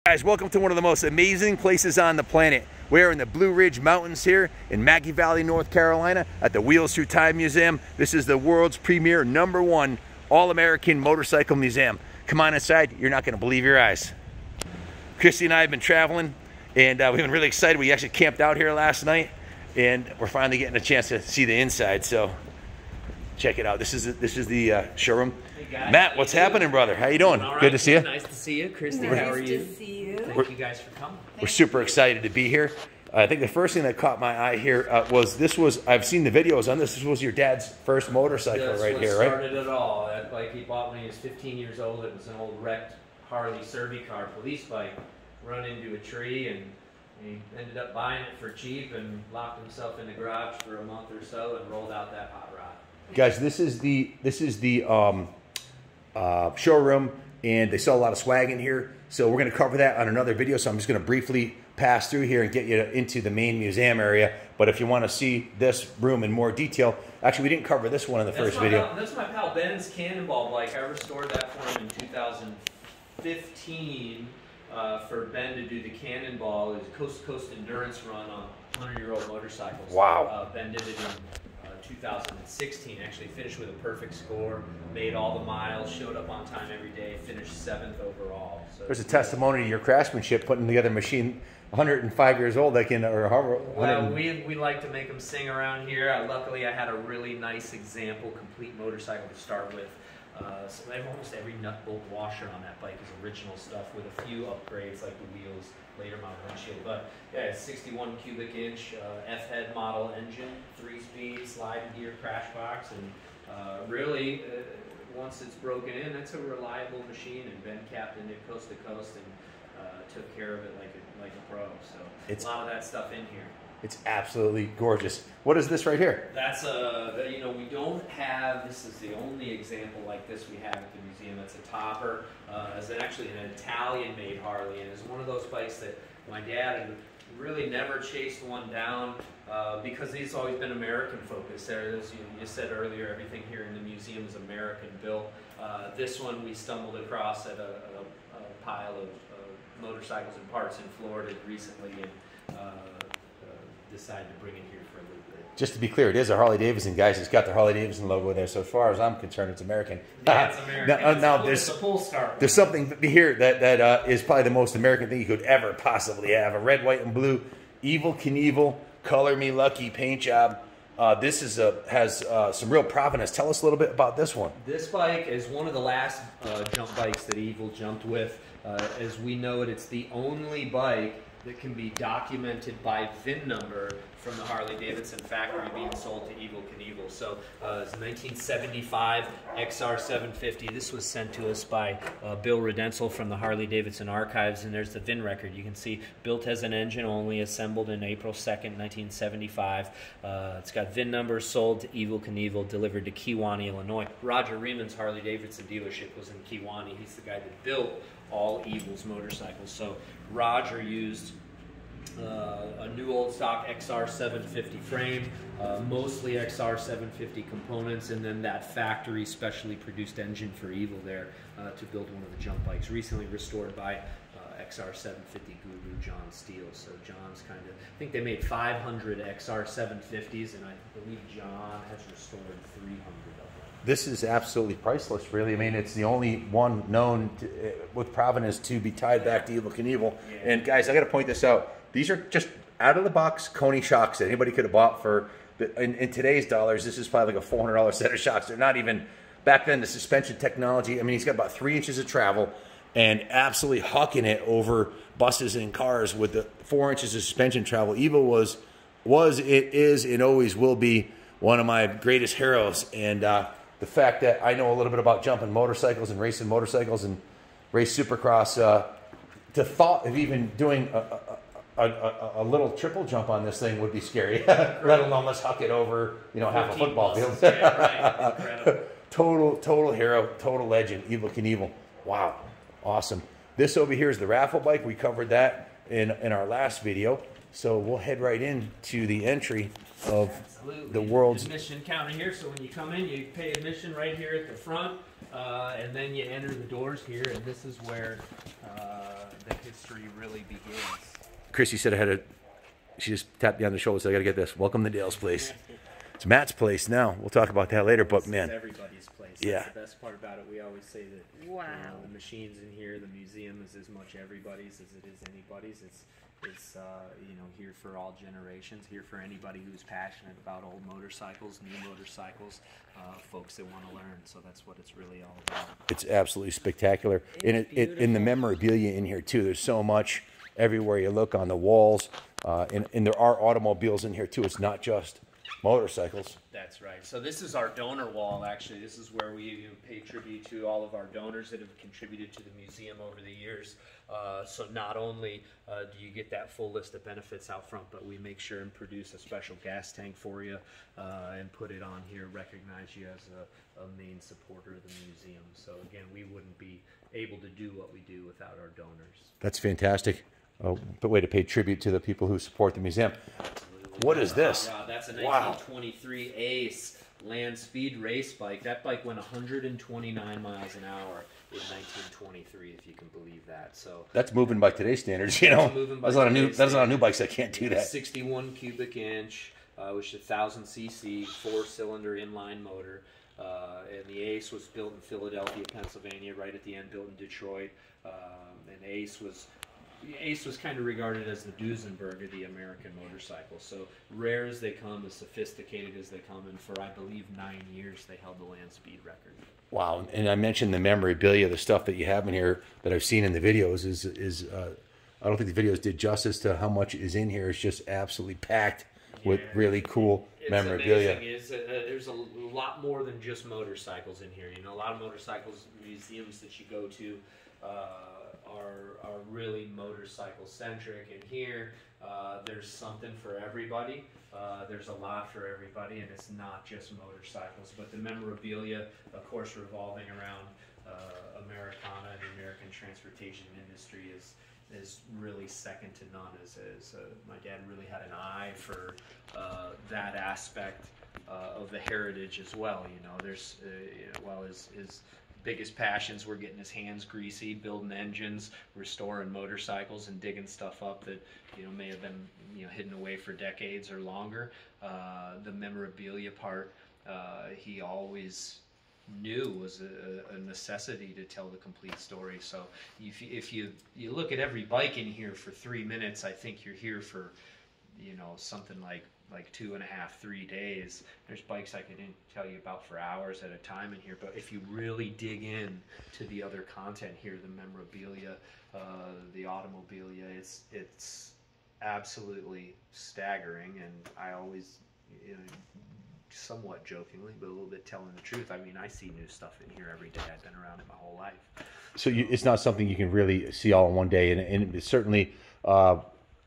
Guys, welcome to one of the most amazing places on the planet. We're in the Blue Ridge Mountains here in Maggie Valley, North Carolina at the Wheels Through Time Museum. This is the world's premier #1 all-American motorcycle museum. Come on inside, you're not going to believe your eyes. Christy and I have been traveling and we've been really excited. We actually camped out here last night and we're finally getting a chance to see the inside, so check it out. This is the showroom. Hey Matt, what's happening, brother? How you doing? All right. Good to see you. Nice to see you. Christy, nice how are you? Nice to see you. Thank you guys for coming. We're super excited to be here. I think the first thing that caught my eye here I've seen the videos on this. This was your dad's first motorcycle right here, right? Started it all. That bike he bought when he was 15 years old. It was an old wrecked Harley Survey car police bike. Run into a tree, and he ended up buying it for cheap and locked himself in the garage for a month or so and rolled out that hot rod. Guys, this is the showroom, and they sell a lot of swag in here. So we're going to cover that on another video. So I'm just going to briefly pass through here and get you into the main museum area. But if you want to see this room in more detail, actually we didn't cover this one in the first video. That's my pal Ben's Cannonball bike. I restored that for him in 2015 for Ben to do the Cannonball, his coast-to-coast endurance run on 100-year-old motorcycles. Wow. Ben did it in 2016, actually finished with a perfect score, made all the miles, showed up on time every day, finished 7th overall. So there's a testimony to your craftsmanship putting together a machine 105 years old that can, or however. Well, we like to make them sing around here. Luckily, I had a really nice example, complete motorcycle to start with. So almost every nut bolt washer on that bike is original stuff with a few upgrades like the wheels, later model windshield. But yeah, it's 61 cubic inch F-head model engine, 3-speed sliding gear crash box, and really once it's broken in, that's a reliable machine. And Ben captained it coast to coast and took care of it like a pro. So it's a lot of that stuff in here. It's absolutely gorgeous. What is this right here? That's we don't have, this is the only example like this we have at the museum. It's a topper. It's actually an Italian-made Harley, and it's one of those bikes that my dad had really never chased one down because he's always been American focused. As you said earlier, everything here in the museum is American built. This one we stumbled across at a pile of motorcycles and parts in Florida recently, and decided to bring it here for a little bit. Just to be clear, it is a Harley-Davidson, guys. It's got the Harley-Davidson logo there. So as far as I'm concerned, it's American. Yeah, it's American. There's a full start. There's something here that is probably the most American thing you could ever possibly have. A red, white, and blue Evel Knievel, Color Me Lucky paint job. This has some real provenance. Tell us a little bit about this one. This bike is one of the last jump bikes that Evel jumped with. As we know it, it's the only bike that can be documented by VIN number from the Harley-Davidson factory being sold to Evel Knievel. So it's 1975 XR750. This was sent to us by Bill Redensel from the Harley-Davidson archives, and there's the VIN record. You can see built as an engine only, assembled in April 2nd, 1975. It's got VIN numbers, sold to Evel Knievel, delivered to Kewanee, Illinois. Roger Reman's Harley-Davidson dealership was in Kewanee. He's the guy that built all Evel's motorcycles. So Roger used a new old stock XR750 frame, mostly XR750 components, and then that factory specially produced engine for Evel there to build one of the jump bikes, recently restored by XR750 guru John Steele. So John's kind of, I think they made 500 XR750s, and I believe John has restored 300 of them. This is absolutely priceless, really. I mean, it's the only one known with provenance to be tied back to Evel Knievel. Yeah. And guys, I got to point this out. These are just out-of-the-box Coney shocks that anybody could have bought for, in today's dollars, this is probably like a $400 set of shocks. They're not even, back then, the suspension technology, I mean, he's got about 3 inches of travel and absolutely hucking it over buses and cars with the 4 inches of suspension travel. Evel is, and always will be one of my greatest heroes. And the fact that I know a little bit about jumping motorcycles and racing motorcycles and race supercross, the thought of even doing a little triple jump on this thing would be scary. Let alone let's huck it over, half a football field. Yeah, right. Incredible. Total hero, total legend, Evel Knievel. Wow, awesome. This over here is the raffle bike. We covered that in our last video. So we'll head right into the entry of Absolutely. the world's Admission counter here. So when you come in, you pay admission right here at the front, and then you enter the doors here, and this is where the history really begins. Chrissy said she just tapped me on the shoulder, so I got to get this. Welcome to Dale's place. It's Matt's place now. We'll talk about that later, but man. It's everybody's place. Yeah. That's the best part about it. We always say that the machines in here, the museum is as much everybody's as it is anybody's. It's here for all generations, here for anybody who's passionate about old motorcycles, new motorcycles, folks that want to learn. So that's what it's really all about. It's absolutely spectacular. In the memorabilia in here too, there's so much everywhere you look on the walls, and there are automobiles in here too. It's not just motorcycles. That's right. So this is our donor wall, actually. This is where we pay tribute to all of our donors that have contributed to the museum over the years. So not only do you get that full list of benefits out front, but we make sure and produce a special gas tank for you and put it on here, recognize you as a main supporter of the museum. So again, we wouldn't be able to do what we do without our donors. That's fantastic. A way to pay tribute to the people who support the museum. What is this? That's a 1923 Ace land speed race bike. That bike went 129 miles an hour in 1923, if you can believe that. So that's moving by today's standards, you know. There's a lot of new bikes that can't do that. 61 cubic inch, which is 1,000 cc, 4-cylinder inline motor. And the Ace was built in Philadelphia, Pennsylvania, right at the end, built in Detroit. And Ace was kind of regarded as the Duesenberg of the American motorcycle. So rare as they come, as sophisticated as they come, and for I believe 9 years they held the land speed record. Wow! And I mentioned the memorabilia, the stuff that you have in here that I've seen in the videos is I don't think the videos did justice to how much is in here. It's just absolutely packed with really cool memorabilia. Amazing. There's a lot more than just motorcycles in here. You know, a lot of motorcycles museums that you go to are really motorcycle centric, and here there's something for everybody. There's a lot for everybody, and it's not just motorcycles, but the memorabilia, of course, revolving around Americana and the American transportation industry is really second to none. My dad really had an eye for that aspect of the heritage as well. You know, there's while his biggest passions were getting his hands greasy, building engines, restoring motorcycles, and digging stuff up that may have been hidden away for decades or longer. The memorabilia part, he always knew was a necessity to tell the complete story. So if you look at every bike in here for 3 minutes, I think you're here for something like 2.5, 3 days. There's bikes I could tell you about for hours at a time in here, but if you really dig in to the other content here, the memorabilia, the automobilia, it's absolutely staggering. And I always, somewhat jokingly, but a little bit telling the truth, I mean, I see new stuff in here every day. I've been around it my whole life. So it's not something you can really see all in one day, and it certainly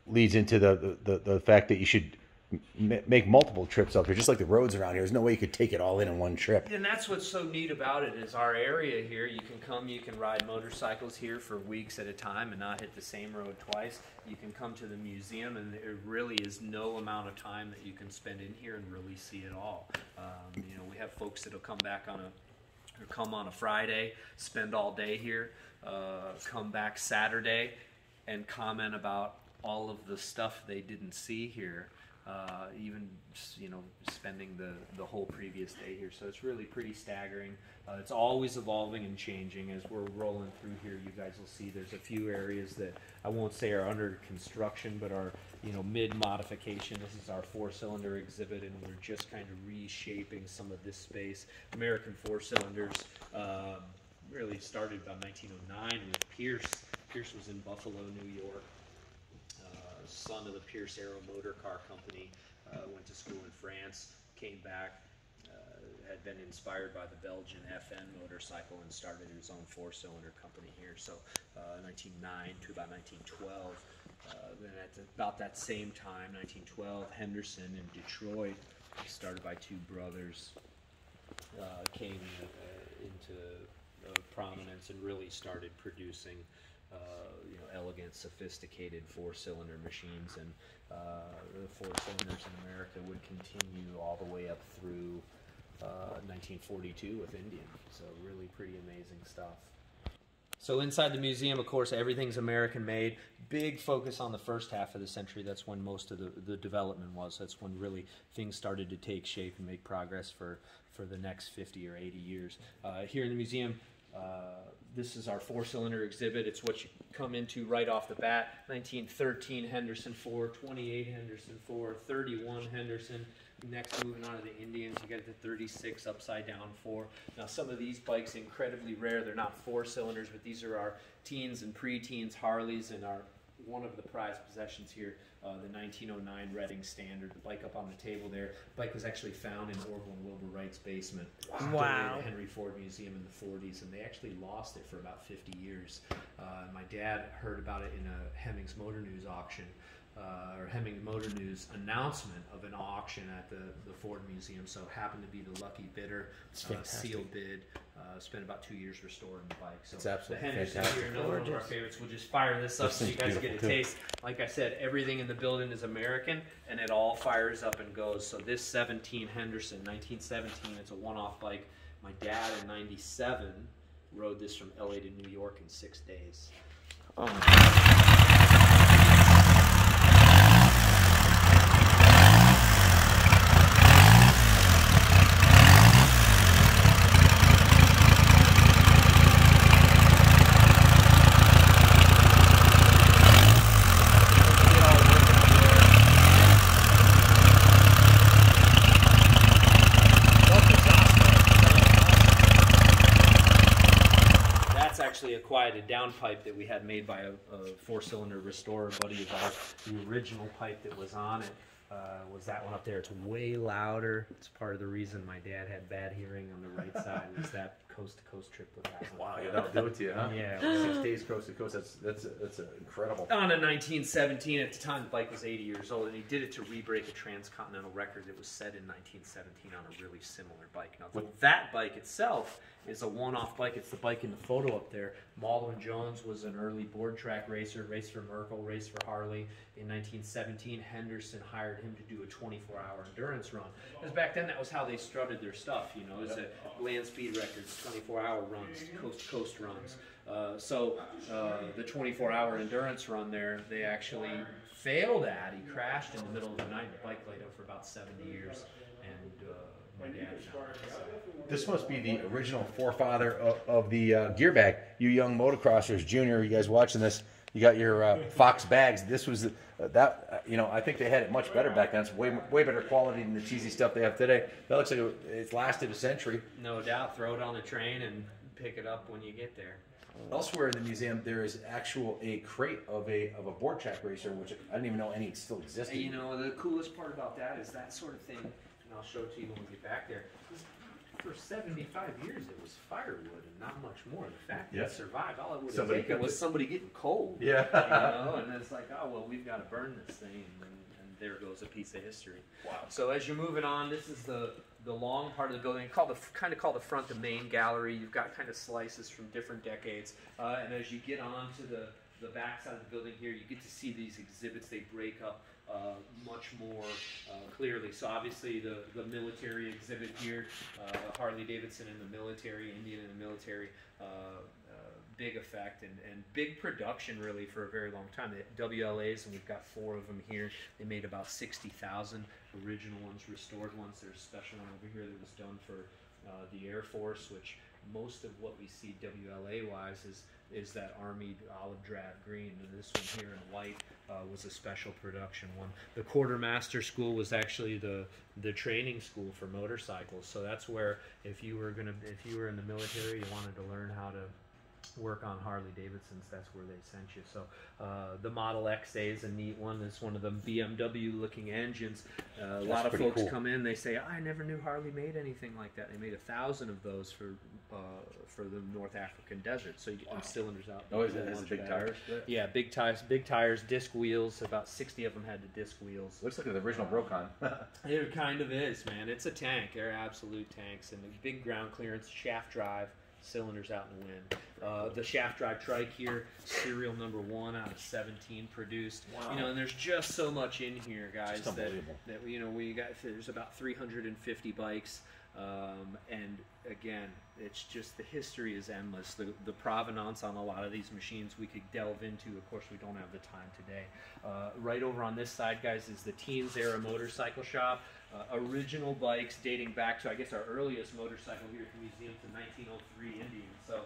leads into the fact that you should make multiple trips up here, just like the roads around here. There's no way you could take it all in one trip. And that's what's so neat about it is our area here. You can ride motorcycles here for weeks at a time and not hit the same road twice. You can come to the museum, and there really is no amount of time that you can spend in here and really see it all. We have folks that'll come on a Friday, spend all day here, come back Saturday, and comment about all of the stuff they didn't see here. Even spending the whole previous day here. So it's really pretty staggering. It's always evolving and changing. As we're rolling through here, you guys will see there's a few areas that I won't say are under construction, but are mid modification. This is our 4-cylinder exhibit, and we're just kind of reshaping some of this space. American 4-cylinders really started by 1909 with Pierce. Pierce was in Buffalo, New York. Son of the Pierce Aero Motor Car Company, went to school in France, came back, had been inspired by the Belgian FN motorcycle and started his own 4-cylinder company here. So 1909 to about 1912. Then at about that same time, 1912, Henderson in Detroit, started by two brothers, came into prominence and really started producing elegant, sophisticated four-cylinder machines, and the four cylinders in America would continue all the way up through 1942 with Indian. So really pretty amazing stuff. So inside the museum, of course, everything's American-made. Big focus on the first half of the century. That's when most of the development was. That's when really things started to take shape and make progress for the next 50 or 80 years. Here in the museum, this is our four-cylinder exhibit. It's what you come into right off the bat. 1913 Henderson 4, 28 Henderson 4, 31 Henderson. Next, moving on to the Indians, you get the 36 upside down 4. Now, some of these bikes, incredibly rare. They're not four-cylinders, but these are our teens and pre-teens Harleys, and our one of the prized possessions here, the 1909 Reading Standard. The bike up on the table there. The bike was actually found in Orville and Wilbur Wright's basement. Wow. At the Henry Ford Museum in the 40s, and they actually lost it for about 50 years. My dad heard about it in a Hemmings Motor News auction. Or Hemmings Motor News announcement of an auction at the Ford Museum, so happened to be the lucky bidder, sealed bid, spent about 2 years restoring the bike. So it's absolutely the Henderson here, another one of our favorites. We'll just fire this up so you guys get a taste. Like I said, everything in the building is American, and it all fires up and goes. So this 17 Henderson, 1917, it's a one-off bike. My dad in 97 rode this from LA to New York in 6 days. Oh. A quieted down pipe that we had made by a four-cylinder restorer buddy of ours. The original pipe that was on it was that one up there. It's way louder. It's part of the reason my dad had bad hearing on the right side, was that coast-to-coast trip with that one. Wow, yeah, that'll do it to you, huh? Yeah. 6 days coast to coast, that's incredible. On a 1917, at the time the bike was 80 years old, and he did it to re-break a transcontinental record that was set in 1917 on a really similar bike. Now, that bike itself is a one-off bike. It's the bike in the photo up there. Malden Jones was an early board track racer, raced for Merkel, raced for Harley. In 1917, Henderson hired him to do a 24-hour endurance run. Because back then, that was how they strutted their stuff, you know, is land speed records, 24-hour runs, coast-to-coast runs. So the 24-hour endurance run there, they actually failed at. He crashed in the middle of the night. The bike laid up for about 70 years. And my dad found it. This must be the original forefather of the gear bag. You young motocrossers, Junior, you guys watching this, you got your Fox bags. This was I think they had it much better back then. It's way better quality than the cheesy stuff they have today. That looks like it's lasted a century. No doubt. Throw it on the train and pick it up when you get there. Elsewhere in the museum, there is a crate of a board track racer, which I didn't even know any still existed. You know, the coolest part about that is that sort of thing, and I'll show it to you when we get back there. For 75 years, it was firewood and not much more. The fact that it survived, all it would have taken was somebody getting cold. Yeah. You know, and it's like, oh, well, we've got to burn this thing, and there goes a piece of history. Wow. So as you're moving on, this is the long part of the building, kind of called the front the main gallery. You've got kind of slices from different decades, and as you get on to the back side of the building here, you get to see these exhibits. They break up much more clearly. So obviously the military exhibit here, Harley-Davidson in the military, Indian in the military, big effect and big production really for a very long time. The WLAs, and we've got 4 of them here. They made about 60,000 original ones, restored ones. There's a special one over here that was done for the Air Force, which most of what we see WLA-wise is that army olive drab green, and this one here in white was a special production one. The Quartermaster School was actually the training school for motorcycles. So that's where if you were in the military, you wanted to learn how to work on Harley-Davidsons, that's where they sent you. So the Model XA is a neat one. It's one of the BMW-looking engines. A lot of folks come in, they say, I never knew Harley made anything like that. They made 1,000 of those for the North African desert. So you get them cylinders out. Oh, is it big tires? Yeah, big tires, disc wheels. About 60 of them had the disc wheels. Looks like the original Brocon. It kind of is, man. It's a tank. They're absolute tanks. And the big ground clearance, shaft drive. cylinders out in the wind. The shaft drive trike here, serial number 1 out of 17 produced. Wow. You know, and there's just so much in here, guys. Just unbelievable. That you know, there's about 350 bikes. And again, it's just, the history is endless. The provenance on a lot of these machines we could delve into. Of course, we don't have the time today. Right over on this side, guys, is the Teens Era Motorcycle Shop. Original bikes dating back to, I guess, our earliest motorcycle here at the museum to 1903 Indian. So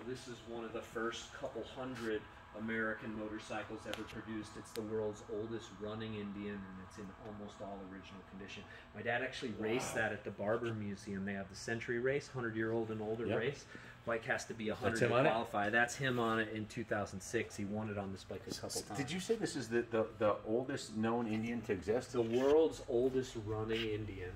this is one of the first couple hundred American motorcycles ever produced. It's the world's oldest running Indian, and it's in almost all original condition. My dad actually raced that at the Barber Museum. They have the Century Race, 100-year-old and older race. Bike has to be 100 to qualify. That's him on it in 2006. He won it on this bike a couple times. Did you say this is the oldest known Indian to exist? The world's oldest running Indian.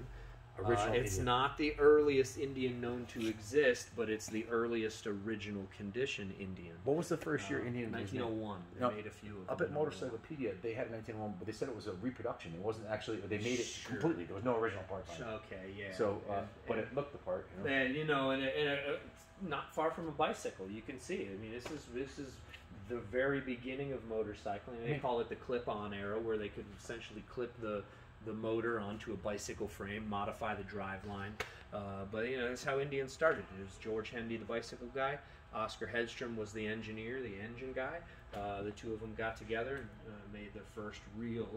It's Indian. not the earliest Indian known to exist, but it's the earliest original condition Indian. What was the first year Indian? 1901. They made a few of them. Up at Motorcyclepedia, they had 1901, but they said it was a reproduction. It wasn't actually. They made it completely. There was no original parts on it. Okay, yeah. So, but it looked the part. You know? And you know, and it's not far from a bicycle. You can see. I mean, this is the very beginning of motorcycling. They call it the clip-on era, where they could essentially clip the motor onto a bicycle frame, modify the drive line. But you know, that's how Indian started. It was George Hendy, the bicycle guy. Oscar Hedstrom was the engineer, the engine guy. The two of them got together and made their first real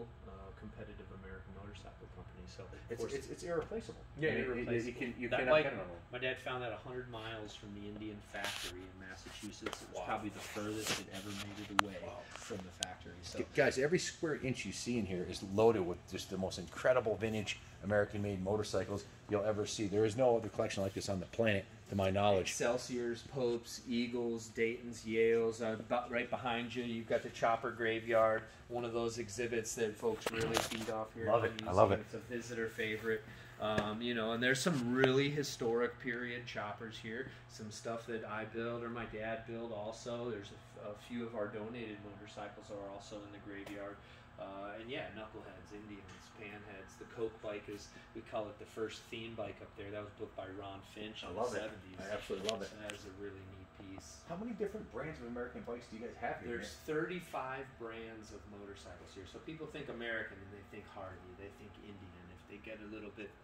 competitive American motorcycle company. So it's irreplaceable. Yeah, irreplaceable. You that cannot bike, get it on. my dad found that 100 miles from the Indian factory in Massachusetts. It was probably the furthest it ever made it away from the factory. So, guys, every square inch you see in here is loaded with just the most incredible vintage American-made motorcycles you'll ever see. There is no other collection like this on the planet, to my knowledge. Excelsiors, Popes, Eagles, Daytons, Yales. Right behind you, you've got the Chopper Graveyard, one of those exhibits that folks really feed off here. Love it. I love it. It's a visitor favorite. You know, and there's some really historic period choppers here. Some stuff that I build or my dad built also. There's a few of our donated motorcycles are also in the graveyard. And yeah, knuckleheads, Indians, panheads. The Coke bike is, we call it the first theme bike up there. That was built by Ron Finch in the 70s. I absolutely love it. That is a really neat piece. How many different brands of American bikes do you guys have here? There's 35 brands of motorcycles here. So people think American and they think Harley, they think Indian. If they get a little bit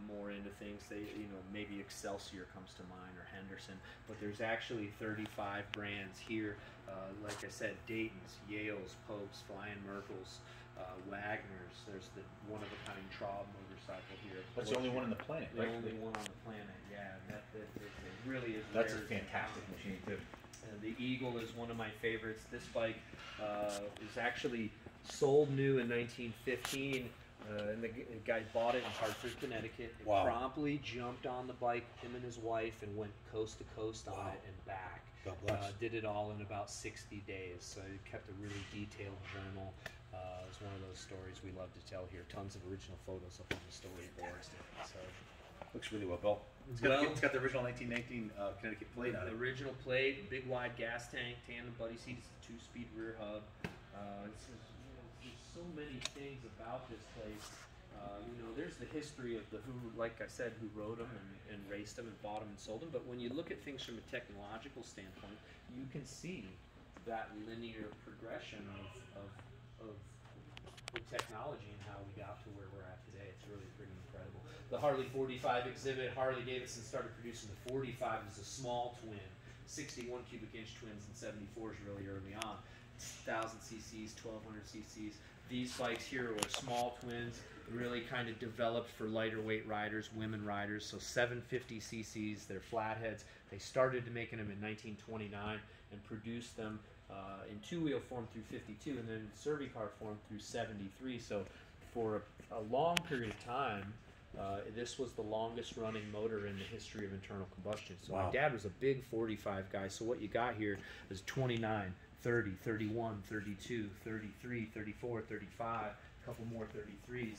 more into things, they, you know, maybe Excelsior comes to mind or Henderson, but there's actually 35 brands here. Like I said, Dayton's, Yales, Popes, Flying Merkles, Wagners. There's the one-of-a-kind Traub motorcycle here. That's the only one on the planet, right? The only one on the planet, yeah. That it really is. That's a fantastic machine too. The Eagle is one of my favorites. This bike is actually sold new in 1915. And the guy bought it in Hartford, Connecticut. And promptly jumped on the bike, him and his wife, and went coast to coast on it and back. God bless. Did it all in about 60 days. So he kept a really detailed journal. It's one of those stories we love to tell here. Tons of original photos up on the storyboard. So looks really well built. It's got the original 1919 Connecticut plate on it. The original plate, big wide gas tank, tandem buddy seat. It's a 2-speed rear hub. There's so many things about this place. You know, there's the history of the who, like I said, who rode them and raced them and bought them and sold them. But when you look at things from a technological standpoint, you can see that linear progression of technology and how we got to where we're at today. It's really pretty incredible. The Harley 45 exhibit, Harley-Davidson started producing the 45 as a small twin, 61 cubic inch twins and 74s really early on. 1,000 cc's, 1,200 cc's. These bikes here were small twins, really kind of developed for lighter weight riders, women riders. So 750 cc's, they're flatheads. They started to making them in 1929 and produced them in two-wheel form through 52 and then in cervicar form through 73. So for a long period of time, this was the longest running motor in the history of internal combustion. So my dad was a big 45 guy. So what you got here is 29, 30, 31, 32, 33, 34, 35, a couple more 33s,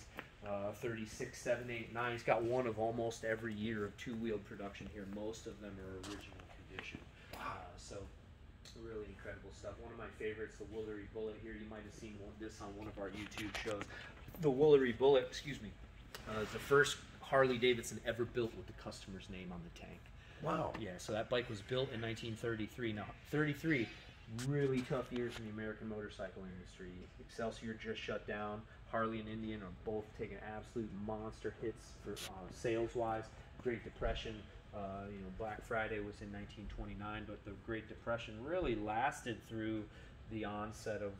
36, 7, 8, 9. He's got one of almost every year of two-wheeled production here. Most of them are original condition. So really incredible stuff. One of my favorites, the Woolery Bullet here. You might have seen this on one of our YouTube shows. The Woolery Bullet, excuse me, is the first Harley-Davidson ever built with the customer's name on the tank. Wow. Yeah, so that bike was built in 1933. Now, 33, really tough years in the American motorcycle industry. Excelsior just shut down. Harley and Indian are both taking absolute monster hits for sales-wise. Great Depression, Black Friday was in 1929, but the Great Depression really lasted through the onset of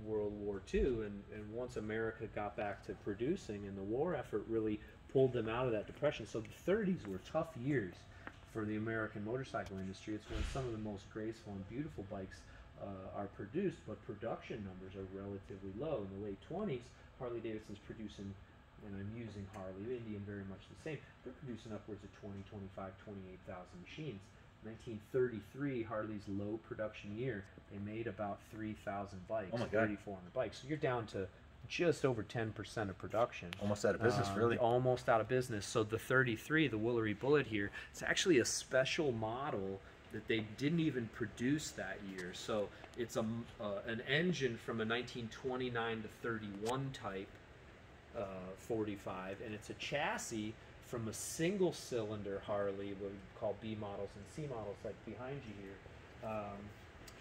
World War II, and once America got back to producing, and the war effort really pulled them out of that depression. So the 30s were tough years for the American motorcycle industry. It's when some of the most graceful and beautiful bikes are produced, but production numbers are relatively low. In the late 20s, Harley-Davidson's producing, and I'm using Harley, Indian very much the same, they're producing upwards of 20, 25, 28,000 machines. 1933, Harley's low production year, they made about 3,000 bikes, oh my God, 3,400 bikes. So you're down to just over 10% of production. Almost out of business, really. Almost out of business. So the 33, the Woolery Bullet here, it's actually a special model that they didn't even produce that year. So it's an engine from a 1929 to 31 type 45, and it's a chassis from a single-cylinder Harley, what we call B models and C models, like behind you here.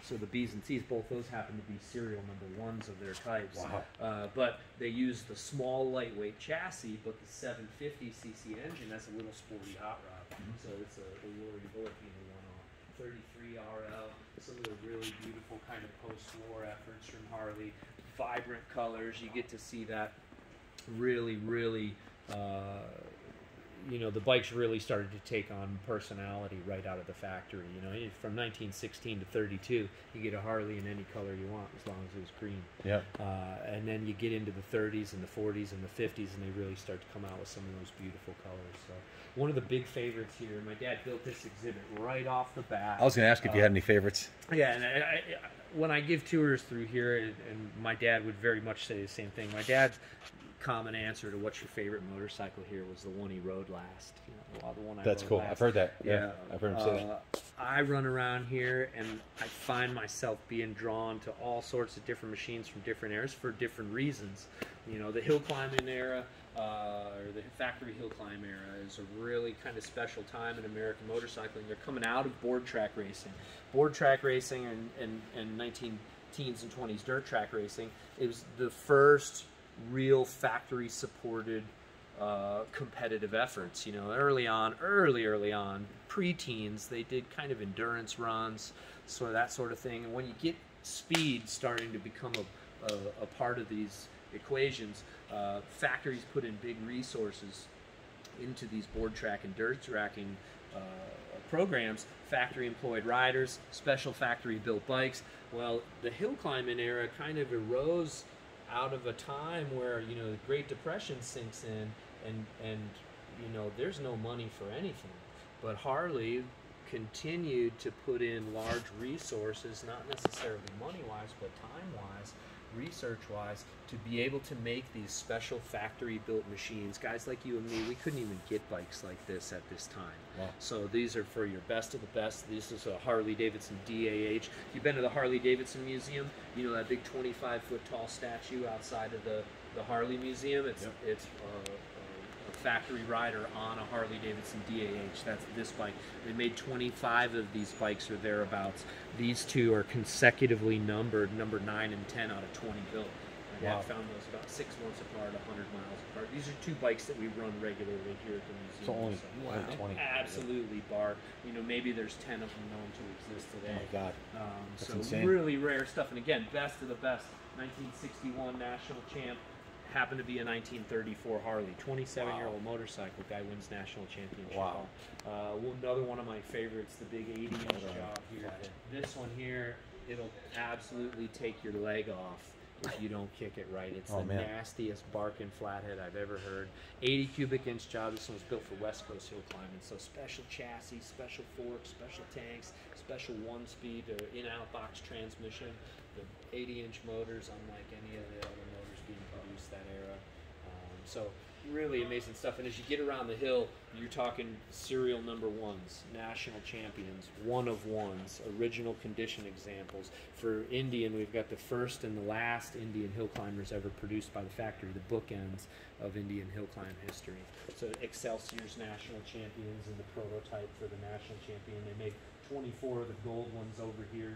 So the B's and C's, both those happen to be serial number 1s of their types. Wow. But they use the small, lightweight chassis, but the 750cc engine, that's a little sporty hot rod. So it's a Woolery Bullet being the one-off. 33 RL, some of the really beautiful kind of post-war efforts from Harley. Vibrant colors, you get to see that really, really, the bikes really started to take on personality right out of the factory. From 1916 to 32, you get a Harley in any color you want as long as it was green. Yeah. And then you get into the 30s and the 40s and the 50s, and they really start to come out with some of those beautiful colors. So one of the big favorites here, my dad built this exhibit right off the bat. I was going to ask if you had any favorites. Yeah, and when I give tours through here, and my dad would very much say the same thing. My dad's common answer to what's your favorite motorcycle here was the one he rode last. The one I That's rode cool. last. I've heard that. Yeah, I've heard him say that. I run around here and I find myself being drawn to all sorts of different machines from different eras for different reasons. The hill climbing era, or the factory hill climb era, is a really kind of special time in American motorcycling. They're coming out of board track racing. Board track racing and 19 teens and 20s dirt track racing, it was the first real factory supported competitive efforts. Early on, pre-teens, they did kind of endurance runs, that sort of thing. And when you get speed starting to become a part of these equations, factories put in big resources into these board track and dirt tracking programs. Factory employed riders, special factory built bikes. Well, the hill climbing era kind of arose out of a time where the Great Depression sinks in, and there's no money for anything. But Harley continued to put in large resources, not necessarily money-wise, but time-wise, research-wise, to be able to make these special factory-built machines. Guys like you and me, we couldn't even get bikes like this at this time. Wow. So these are for your best of the best. This is a Harley-Davidson DAH. You've been to the Harley-Davidson Museum, that big 25-foot tall statue outside of the Harley Museum? It's a factory rider on a Harley-Davidson DAH. That's this bike. They made 25 of these bikes or thereabouts. These two are consecutively numbered, number 9 and 10 out of 20 built. My dad found those about 6 months apart, 100 miles apart. These are two bikes that we run regularly here at the museum. So only 20. Absolutely, bar. Maybe there's 10 of them known to exist today. Oh my God. That's so insane. really rare stuff. And again, best of the best. 1961 national champ. Happened to be a 1934 Harley. 27-year-old motorcycle guy wins national championship. Wow. Another one of my favorites, the big 80-inch job here. This one here, it'll absolutely take your leg off if you don't kick it right. It's the nastiest barking flathead I've ever heard. 80 cubic inch job. This one was built for West Coast hill climbing. So special chassis, special forks, special tanks, special 1-speed in-out box transmission. The 80-inch motors, unlike any of the other motors being produced that era. So really amazing stuff. And as you get around the hill, you're talking serial number ones, national champions, one of ones, original condition examples. For Indian, we've got the first and the last Indian hill climbers ever produced by the factory, the bookends of Indian hill climb history. So Excelsior's national champions and the prototype for the national champion. They made 24 of the gold ones over here.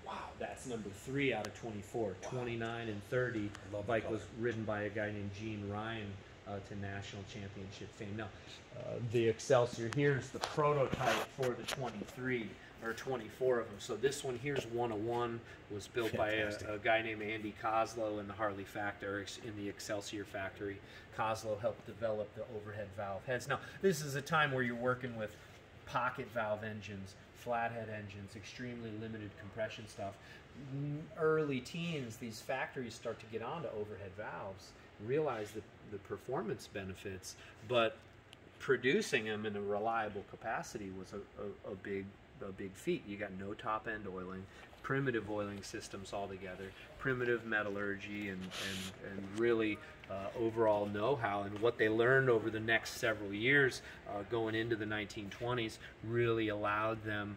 Wow, that's number 3 out of 24. Wow. 29 and 30. The bike was ridden by a guy named Gene Ryan to national championship fame. Now, the Excelsior here's the prototype for the 23 or 24 of them. So this one here's 101, was built Fantastic. by a guy named Andy Koslow in the Harley factory, in the Excelsior factory. Koslow helped develop the overhead valve heads. Now, this is a time where you're working with pocket valve engines, flathead engines, extremely limited compression stuff. Early teens, these factories start to get onto overhead valves, realize the performance benefits, but producing them in a reliable capacity was a big feat. You got no top end oiling, primitive oiling systems altogether, primitive metallurgy, and really overall know-how. And what they learned over the next several years going into the 1920s really allowed them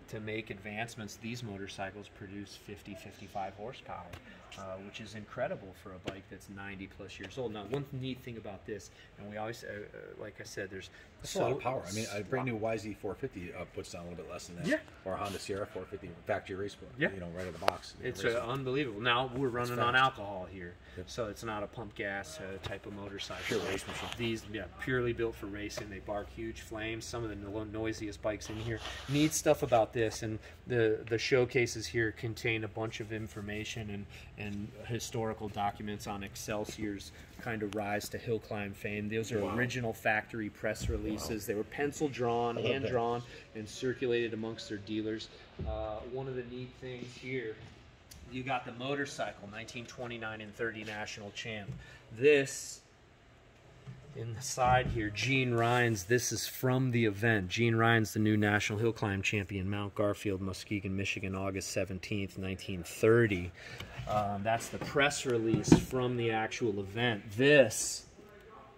to make advancements. These motorcycles produce 50-55 horsepower, which is incredible for a bike that's 90 plus years old. Now, one neat thing about this, and we always, like I said, there's That's a lot of power. I mean, a brand new YZ450 puts down a little bit less than that. Yeah. Or a Honda Sierra 450 factory race book. Yeah. You know, right out of the box. It's unbelievable. Now we're running on fast. alcohol here, Yep. so it's not a pump gas type of motorcycle. Pure race machine. These, purely built for racing. They bark huge flames. Some of the noisiest bikes in here. Neat stuff about this, and the showcases here contain a bunch of information and historical documents on Excelsior's kind of rise to hill climb fame. Those are original factory press releases. They were pencil drawn, hand drawn, and circulated amongst their dealers. One of the neat things here, you got the motorcycle, 1929 and 30 national champ. This, in the side here, Gene Ryan's, this is from the event. Gene Ryan's the new national hill climb champion, Mount Garfield, Muskegon, Michigan, August 17th, 1930. That's the press release from the actual event. This,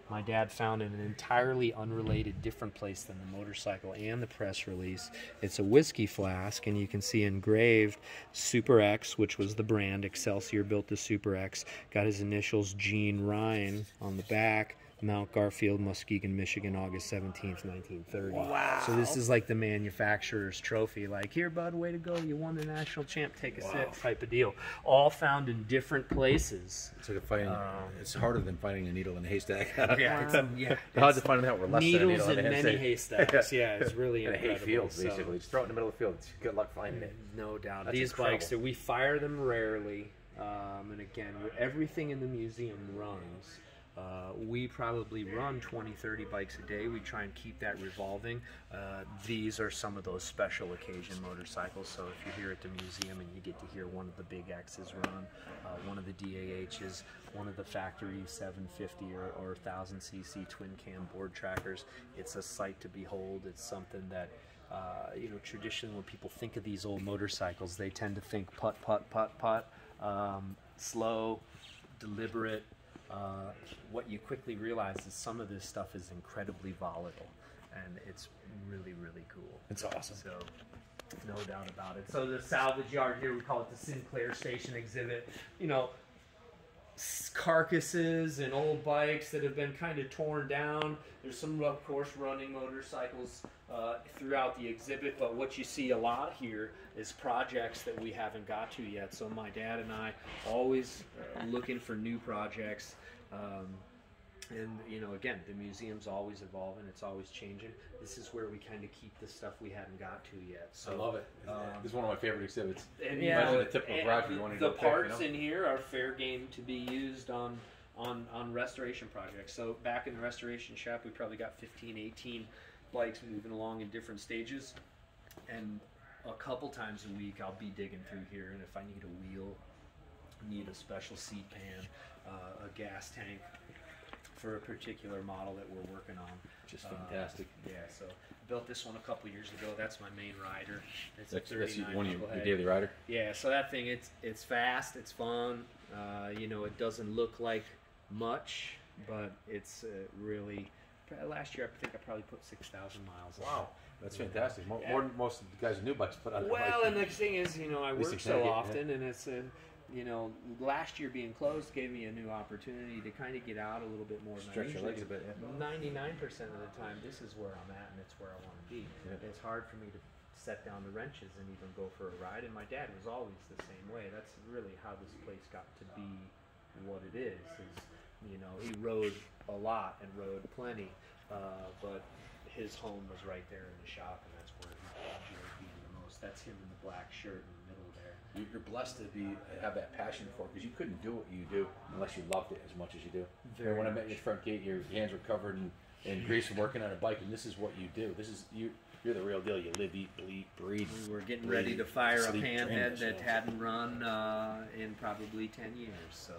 my dad found in an entirely unrelated, different place than the motorcycle and the press release. It's a whiskey flask, and you can see engraved Super X, which was the brand. Excelsior built the Super X. Got his initials, Gene Ryan, on the back. Mount Garfield, Muskegon, Michigan, August 17th, 1930. Wow. So this is like the manufacturer's trophy. Like, here, bud, way to go. You won the national champ. Take a sip type of deal. All found in different places. It's like finding, it's harder than finding a needle in a haystack. Yeah. Hard to find that we're less than a Needles needle in a in many haystack. haystacks. Yeah, it's really In a incredible. hay field, basically. Just throw it in the middle of the field. It's good luck finding it. No doubt. That's These incredible. bikes, that we fire them rarely. And again, everything in the museum runs. We probably run 20, 30 bikes a day. We try and keep that revolving. These are some of those special occasion motorcycles. So if you're here at the museum and you get to hear one of the big X's run, one of the DAHs, one of the factory 750 or 1000cc twin cam board trackers, it's a sight to behold. It's something that, traditionally when people think of these old motorcycles, they tend to think putt, putt, putt, putt, slow, deliberate. What you quickly realize is some of this stuff is incredibly volatile, and it's really, really cool. It's awesome. So, no doubt about it. So the salvage yard here, we call it the Sinclair Station Exhibit. Carcasses and old bikes that have been kind of torn down. There's some, of course, running motorcycles throughout the exhibit, but what you see a lot here is projects that we haven't got to yet. So my dad and I always looking for new projects. And again, the museum's always evolving, it's always changing. This is where we kind of keep the stuff we haven't got to yet. So I love it. It's one of my favorite exhibits. And Imagine the typical garage you want to the go parts pick, in here are fair game to be used on restoration projects. So back in the restoration shop, we probably got 15, 18 bikes moving along in different stages. And a couple times a week, I'll be digging through here, and if I need a wheel, need a special seat pan, a gas tank for a particular model that we're working on. Just fantastic. Yeah, so I built this one a couple years ago. That's my main rider. It's That's a 39 one of your knucklehead. daily rider? Yeah, so that thing, it's fast, it's fun. It doesn't look like much, but it's really. Last year, I think I probably put 6,000 miles on it. Wow, that's fantastic. More than most of the guys in new bikes put on their Well, bike. and the thing is, you know, I work so excited, often, and it's you know, last year being closed gave me a new opportunity to kind of get out a little bit more. Stretch your legs a bit. Yeah. 99% of the time, this is where I'm at, and it's where I want to be. Yeah. It's hard for me to set down the wrenches and even go for a ride, and my dad was always the same way. That's really how this place got to be what it is. You know, he rode a lot and rode plenty, but his home was right there in the shop, and that's where he enjoyed being the most. That's him in the black shirt in the middle there. You're blessed to have that passion for it, because you couldn't do what you do unless you loved it as much as you do. Very when I much. met you at the front gate, your hands were covered in grease from working on a bike, and this is what you do. This is you're the real deal. You live, eat, bleed, breathe. We were getting ready to fire a sleep, panhead train, that hadn't run in probably 10 years. So,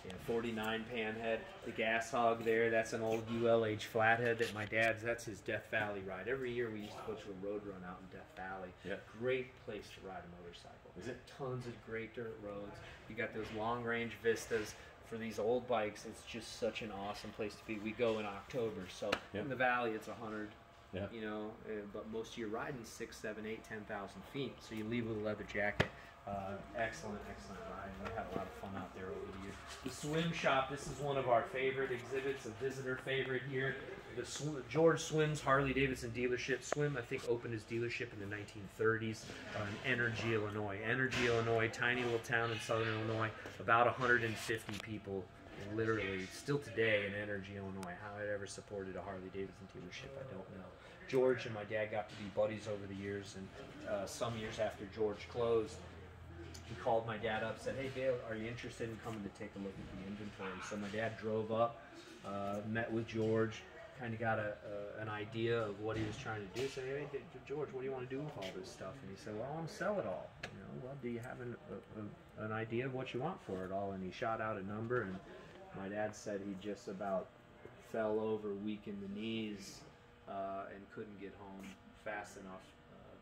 yeah, 49 panhead. The gas hog there, that's an old ULH flathead that my dad's, that's his Death Valley ride. Every year we used to go to a road run out in Death Valley. Yeah. Great place to ride a motorcycle. Is it? Tons of great dirt roads. You got those long range vistas. For these old bikes, it's just such an awesome place to be. We go in October, so Yeah. in the valley it's 100. Yeah. You know, but most of your riding 6, 7, 8, 10,000 feet. So you leave with a leather jacket. Excellent ride. We had a lot of fun out there over the years. The swim shop. This is one of our favorite exhibits, a visitor favorite here. The George Swim's Harley-Davidson Dealership. Swim, I think, opened his dealership in the 1930s in Energy, Illinois. Energy, Illinois, tiny little town in southern Illinois. About 150 people. Literally, still today in Energy, Illinois. How it ever supported a Harley-Davidson dealership, I don't know. George and my dad got to be buddies over the years, and some years after George closed, he called my dad up, said, "Hey Dale, are you interested in coming to take a look at the inventory?" So my dad drove up, met with George, kind of got an idea of what he was trying to do. Said, "Hey George, what do you want to do with all this stuff?" And he said, "Well, I want to sell it all. You know, well, do you have an idea of what you want for it all?" And he shot out a number, and my dad said he just about fell over, weak in the knees, and couldn't get home fast enough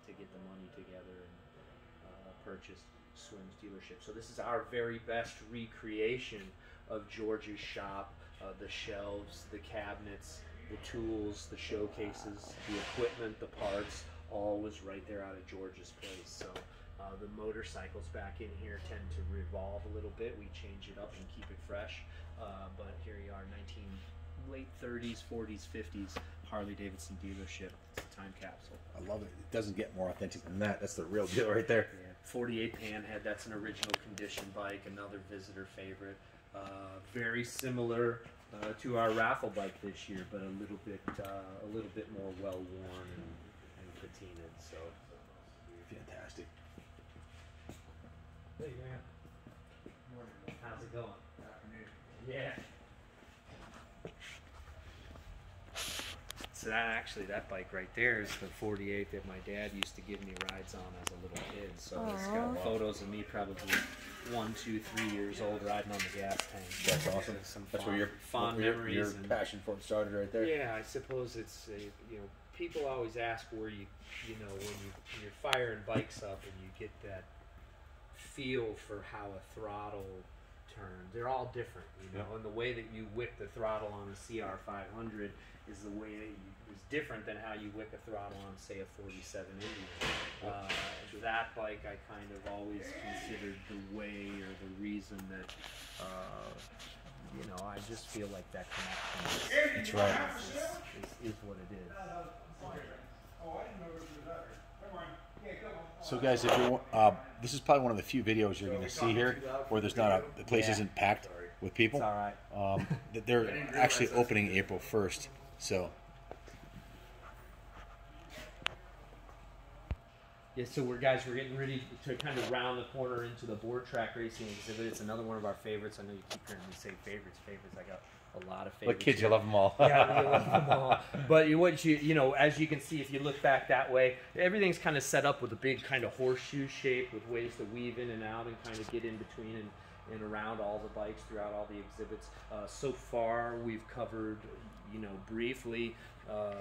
to get the money together and purchase Swim's dealership. So this is our very best recreation of George's shop. The shelves, the cabinets, the tools, the showcases, the equipment, the parts, all was right there out of George's place. So the motorcycles back in here tend to revolve a little bit. We change it up and keep it fresh. But here you are, late 30s, 40s, 50s Harley-Davidson dealership. It's a time capsule. I love it. It doesn't get more authentic than that. That's the real deal right there. Yeah. 48 panhead. That's an original condition bike. Another visitor favorite. Very similar to our raffle bike this year, but a little bit more well worn and patinaed. So Fantastic. hey man, morning. How's it going? Afternoon. Yeah. So that bike right there is the 48 that my dad used to give me rides on as a little kid. So it's got photos of me probably 1, 2, 3 years old riding on the gas tank. That's awesome. That's where your fond memories. Your and, passion for it started right there. yeah, I suppose it's you know, people always ask where you know when you're firing bikes up and you get that feel for how a throttle turns. They're all different, you know, and the way that you whip the throttle on a CR500 is the way that is different than how you whip a throttle on, say, a 47 Indian. That bike I kind of always considered the way or the reason that, you know, I just feel like that connection That's right. is what it is. So guys, if you this is probably one of the few videos you're going to see here where there's not the place isn't packed with people. It's all right. They're actually opening April 1st. So yeah, so we're getting ready to kind of round the corner into the board track racing exhibit. It's another one of our favorites. I know you keep hearing me say favorites. I got a lot of favorites. like kids, you love them all. Yeah, we love them all. But you know, as you can see, if you look back that way, everything's kind of set up with a big kind of horseshoe shape with ways to weave in and out and kind of get in between and around all the bikes throughout all the exhibits. So far, we've covered, you know, briefly a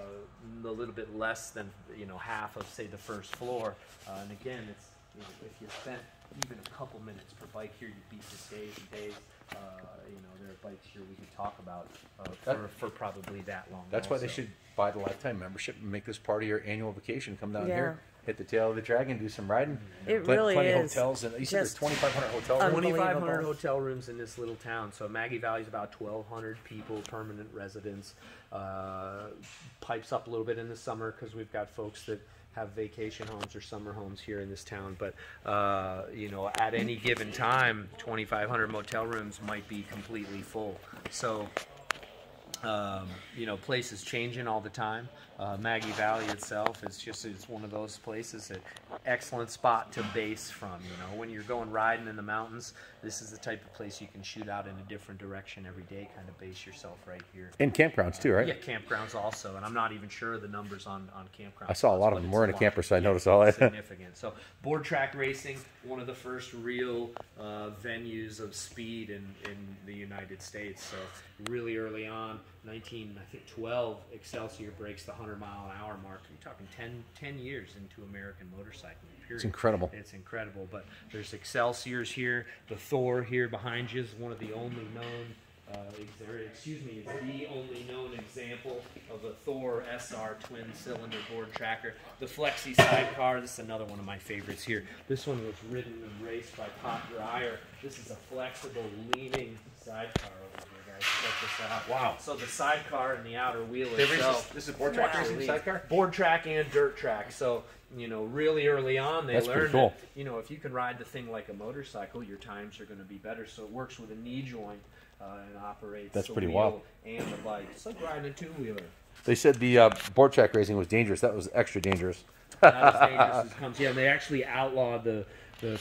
little bit less than, you know, half of, say, the first floor. And again, it's, you know, if you spent even a couple minutes per bike here, you'd be just days and days. You know, there are bikes here we could talk about for probably that long. That's why they should buy the lifetime membership and make this part of your annual vacation. Come down here, hit the tail of the dragon, do some riding. It really plenty is. Hotels, and you said there's 2,500 hotel rooms. 2,500 hotel rooms in this little town. So Maggie Valley is about 1,200 people, permanent residents. Pipes up a little bit in the summer because we've got folks that have vacation homes or summer homes here in this town. But you know, at any given time, 2,500 motel rooms might be completely full. So you know, places changing all the time. Maggie Valley itself is it's one of those places that excellent spot to base from. You know, when you're going riding in the mountains, this is the type of place you can shoot out in a different direction every day, kind of base yourself right here. And campgrounds too, right? Yeah, campgrounds also, and I'm not even sure of the numbers on campgrounds. I saw a lot of them. We're in a camper, so I noticed all that. Significant. So board track racing, one of the first real venues of speed in the United States. So really early on, 1912, Excelsior breaks the 100-mile-an-hour mark. You're talking 10 years into American motorcycling, period. It's incredible. It's incredible. But there's Excelsiors here. The Thor here behind you is one of the only known, it's the only known example of a Thor SR twin-cylinder board tracker. The Flexi sidecar, this is another one of my favorites here. This one was ridden and raced by Pop Dreyer. This is a flexible, leaning sidecar over here. Check this out. Wow. So the sidecar and the outer wheel itself. This is board track racing sidecar? Board track and dirt track. So, you know, really early on they learned that, you know, if you can ride the thing like a motorcycle, your times are going to be better. So it works with a knee joint and operates the wheel and the bike. It's like riding a two-wheeler. They said the board track racing was dangerous. That was extra dangerous. Not as dangerous as it comes. Yeah, they actually outlawed the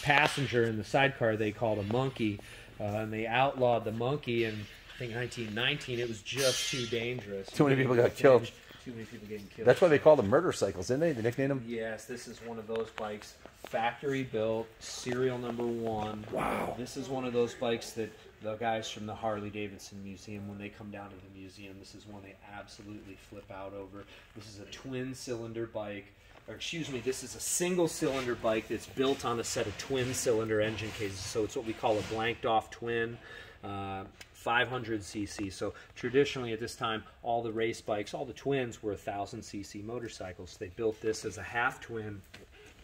passenger in the sidecar they called a monkey. And they outlawed the monkey in, I think, 1919. It was just too dangerous. Too many people got killed. Too many people getting killed. That's why they call them murder cycles, didn't they? They nicknamed them? Yes, this is one of those bikes. Factory built, serial number 1. Wow. This is one of those bikes that the guys from the Harley-Davidson Museum, when they come down to the museum, this is one they absolutely flip out over. This is a twin-cylinder bike. Or excuse me, this is a single-cylinder bike that's built on a set of twin-cylinder engine cases. So it's what we call a blanked-off twin, 500 cc. So traditionally at this time, all the race bikes, all the twins were 1,000 cc motorcycles. They built this as a half-twin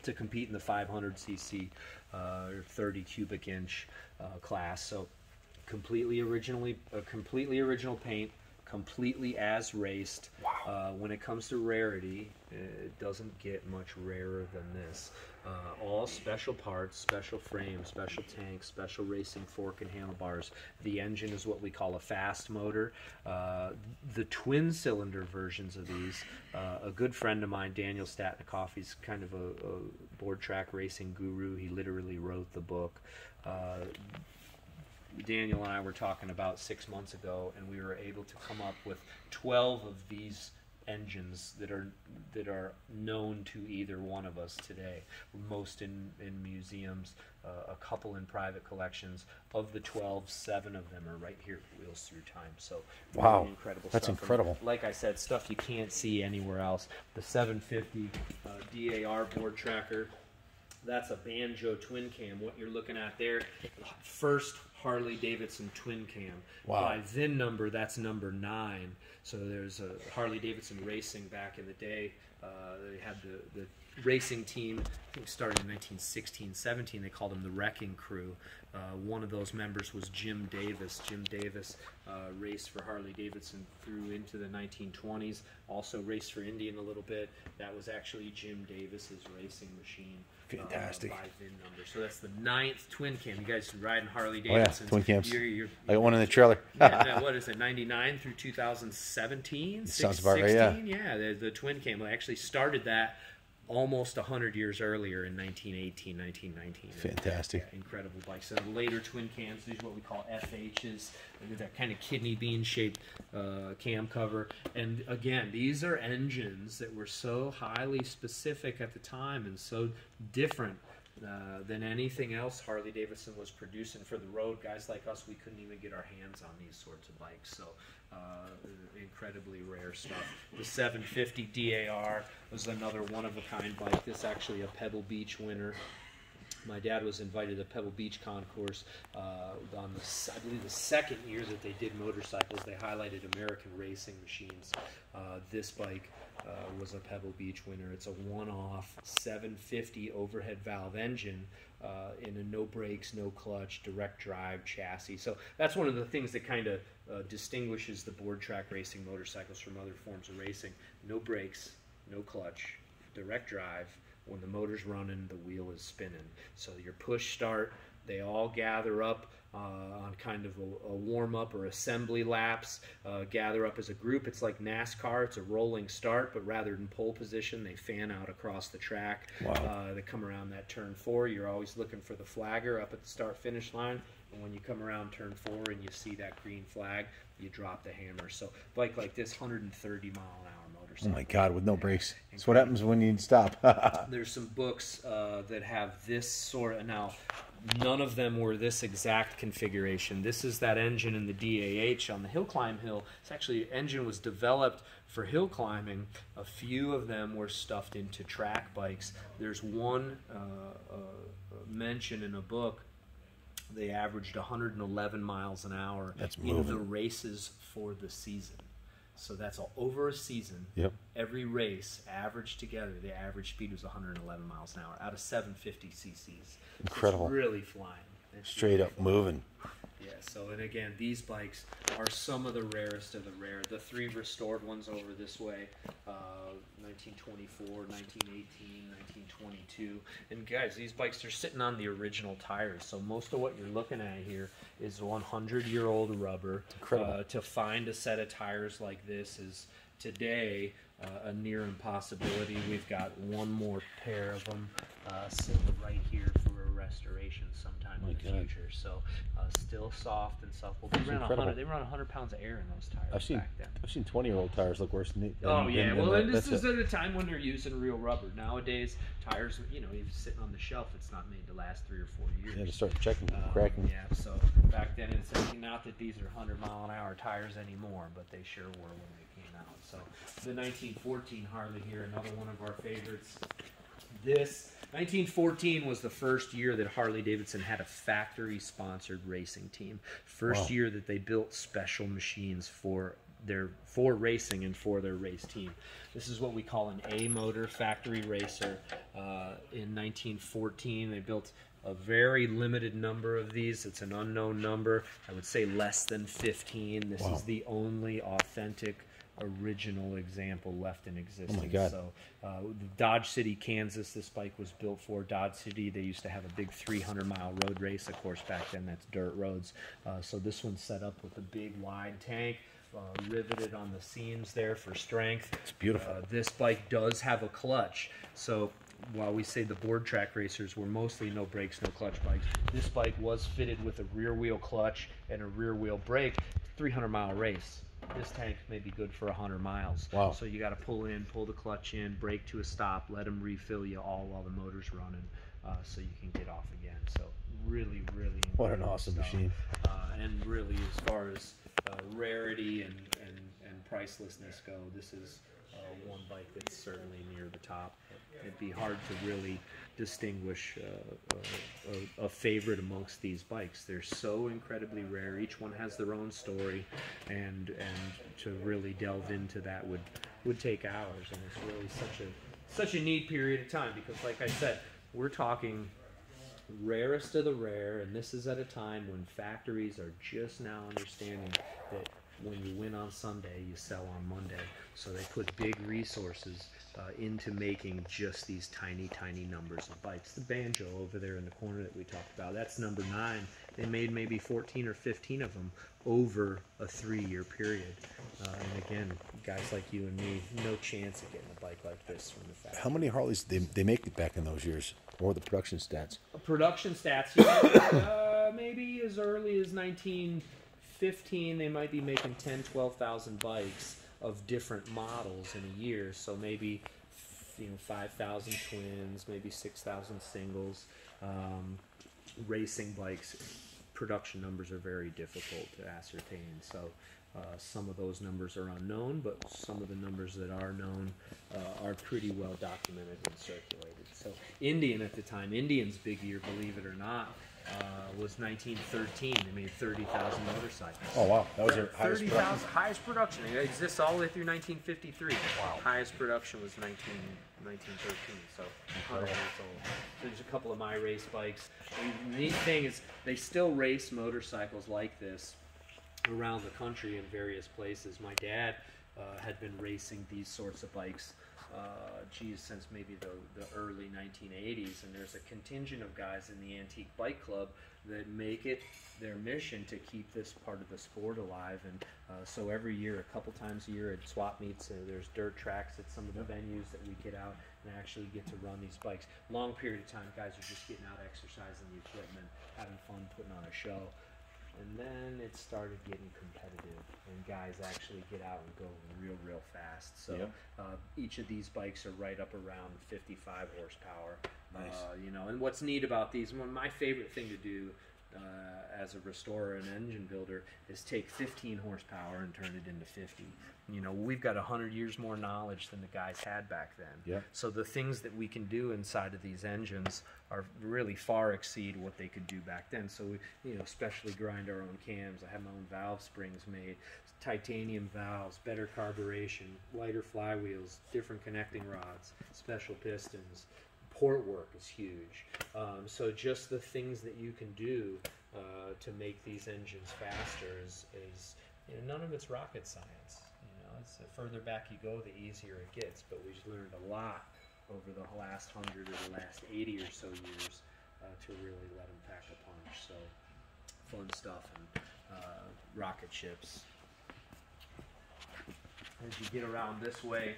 to compete in the 500 cc or 30 cubic inch class. So completely original paint. Completely as raced. Wow. When it comes to rarity, it doesn't get much rarer than this. All special parts, special frames, special tanks, special racing fork and handlebars. The engine is what we call a fast motor. The twin-cylinder versions of these, a good friend of mine, Daniel Statnikoff, he's kind of a board track racing guru. He literally wrote the book. Daniel and I were talking about 6 months ago, and we were able to come up with 12 of these engines that are known to either one of us today. Most in museums, a couple in private collections. Of the 12, 7 of them are right here at Wheels Through Time. So wow, really incredible that's stuff. incredible. And like I said, stuff you can't see anywhere else. The 750 DAR board tracker. That's a Banjo twin cam. What you're looking at there, first Harley-Davidson twin cam. Wow. By VIN number, that's number 9. So there's a Harley-Davidson Racing back in the day. They had the racing team, I think started in 1916, 17. They called them the Wrecking Crew. One of those members was Jim Davis. Jim Davis raced for Harley-Davidson through into the 1920s. Also raced for Indian a little bit. That was actually Jim Davis's racing machine. Fantastic. By VIN number. So that's the 9th twin cam. You guys riding Harley-Davidson. Oh yeah, twin cams. You're, I got one in the trailer. What is it, 99 through 2017? Sounds about right, yeah. Yeah, the twin cam. I actually started that almost 100 years earlier in 1918, 1919. Fantastic. Incredible bikes. So later twin cams, these are what we call FHs. That kind of kidney bean shaped cam cover. And again, these are engines that were so highly specific at the time and so different than anything else Harley-Davidson was producing for the road. Guys like us, we couldn't even get our hands on these sorts of bikes. So incredibly rare stuff. The 750 DAR was another one-of-a-kind bike. This actually a Pebble Beach winner. My dad was invited to Pebble Beach Concourse on I believe the second year that they did motorcycles. They highlighted American racing machines. This bike was a Pebble Beach winner. It's a one-off 750 overhead valve engine in a no brakes, no clutch, direct drive chassis. So that's one of the things that kind of distinguishes the board track racing motorcycles from other forms of racing. No brakes, no clutch, direct drive. When the motor's running, the wheel is spinning. So your push start, they all gather up on kind of a warm-up or assembly laps, gather up as a group. It's like NASCAR. It's a rolling start, but rather than pole position, they fan out across the track. Wow. They come around that turn 4. You're always looking for the flagger up at the start-finish line. And when you come around turn 4 and you see that green flag, you drop the hammer. So bike like this, 130-mile-an-hour Oh my God, with no brakes. That's what happens when you stop. There's some books that have this sort of, now none of them were this exact configuration. This is that engine in the DAH on the hill climb hill. It's actually, engine was developed for hill climbing. A few of them were stuffed into track bikes. There's one mention in a book. They averaged 111 miles an hour in the races for the season. So that's over a season. Yep. Every race averaged together, the average speed was 111 miles an hour out of 750 cc's. Incredible. It's really flying. It's Straight really up flying. moving. Yeah, so, and again, these bikes are some of the rarest of the rare. The 3 restored ones over this way, 1924, 1918, 1922. And guys, these bikes are sitting on the original tires. So most of what you're looking at here is 100-year-old rubber. Incredible. To find a set of tires like this is today a near impossibility. We've got one more pair of them sitting right here for a restoration sometime in the future. So still soft and supple. They ran 100 pounds of air in those tires back then. I've seen 20-year-old tires look worse than and this is at a time when they're using real rubber. Nowadays, tires, you're sitting on the shelf. It's not made to last 3 or 4 years. Yeah, to start checking, cracking. Yeah, so back then it's not that these are 100-mile-an-hour tires anymore, but they sure were when they came out. So the 1914 Harley here, another one of our favorites. This 1914 was the first year that Harley-Davidson had a factory-sponsored racing team. First year that they built special machines for racing and for their race team. This is what we call an A-motor factory racer. In 1914, they built a very limited number of these. It's an unknown number. I would say less than 15. This is the only authentic original example left in existence. Oh my God. So Dodge City, Kansas, this bike was built for. Dodge City, they used to have a big 300-mile road race. Of course, back then that's dirt roads. So this one's set up with a big wide tank, riveted on the seams there for strength. It's beautiful. This bike does have a clutch. So while we say the board track racers were mostly no brakes, no clutch bikes, this bike was fitted with a rear wheel clutch and a rear wheel brake. 300-mile race. This tank may be good for 100 miles. Wow. So you got to pull the clutch in, brake to a stop, let them refill you all while the motor's running, so you can get off again. So really, really what an awesome machine. And really, as far as rarity and pricelessness go, this is one bike that's certainly near the top. It'd be hard to really distinguish a favorite amongst these bikes. They're so incredibly rare. Each one has their own story, and to really delve into that would take hours. And it's really such a neat period of time, because, like I said, we're talking rarest of the rare, and this is at a time when factories are just now understanding that when you win on Sunday, you sell on Monday. So they put big resources into making just these tiny, tiny numbers of bikes. The Banjo over there in the corner that we talked about, that's number 9. They made maybe 14 or 15 of them over a 3-year period. And again, guys like you and me, no chance of getting a bike like this from the factory. How many Harleys did they make back in those years? What were the production stats? Production stats, maybe as early as 1915, they might be making 10, 12,000 bikes of different models in a year. So maybe 5,000 twins, maybe 6,000 singles. Racing bikes production numbers are very difficult to ascertain. So some of those numbers are unknown, but some of the numbers that are known are pretty well documented and circulated. So Indian at the time, Indian's big year, believe it or not, was 1913. They made 30,000 motorcycles. Oh wow, that was their highest production. Highest production. It exists all the way through 1953. Wow. Highest production was 1913. So 100 years old. So there's a couple of my race bikes. And the neat thing is they still race motorcycles like this around the country in various places. My dad had been racing these sorts of bikes since maybe the early 1980s, and there's a contingent of guys in the Antique Bike Club that make it their mission to keep this part of the sport alive. And so every year, a couple times a year at swap meets, there's dirt tracks at some of the venues that we get out and actually get to run these bikes. Long period of time, guys are just getting out, exercising the equipment, having fun, putting on a show. And then it started getting competitive, and guys actually get out and go real fast. So each of these bikes are right up around 55 horsepower. Nice. And what's neat about these, my favorite thing to do as a restorer and engine builder is take 15 horsepower and turn it into 50. We've got 100 years more knowledge than the guys had back then. Yep. So the things that we can do inside of these engines are really far exceed what they could do back then. So we, especially grind our own cams. I have my own valve springs made, titanium valves, better carburation, lighter flywheels, different connecting rods, special pistons. Port work is huge. So just the things that you can do to make these engines faster is none of it's rocket science. It's the further back you go, the easier it gets. But we've learned a lot over the last 100 or the last 80 or so years to really let them pack a punch. So fun stuff and rocket ships. As you get around this way,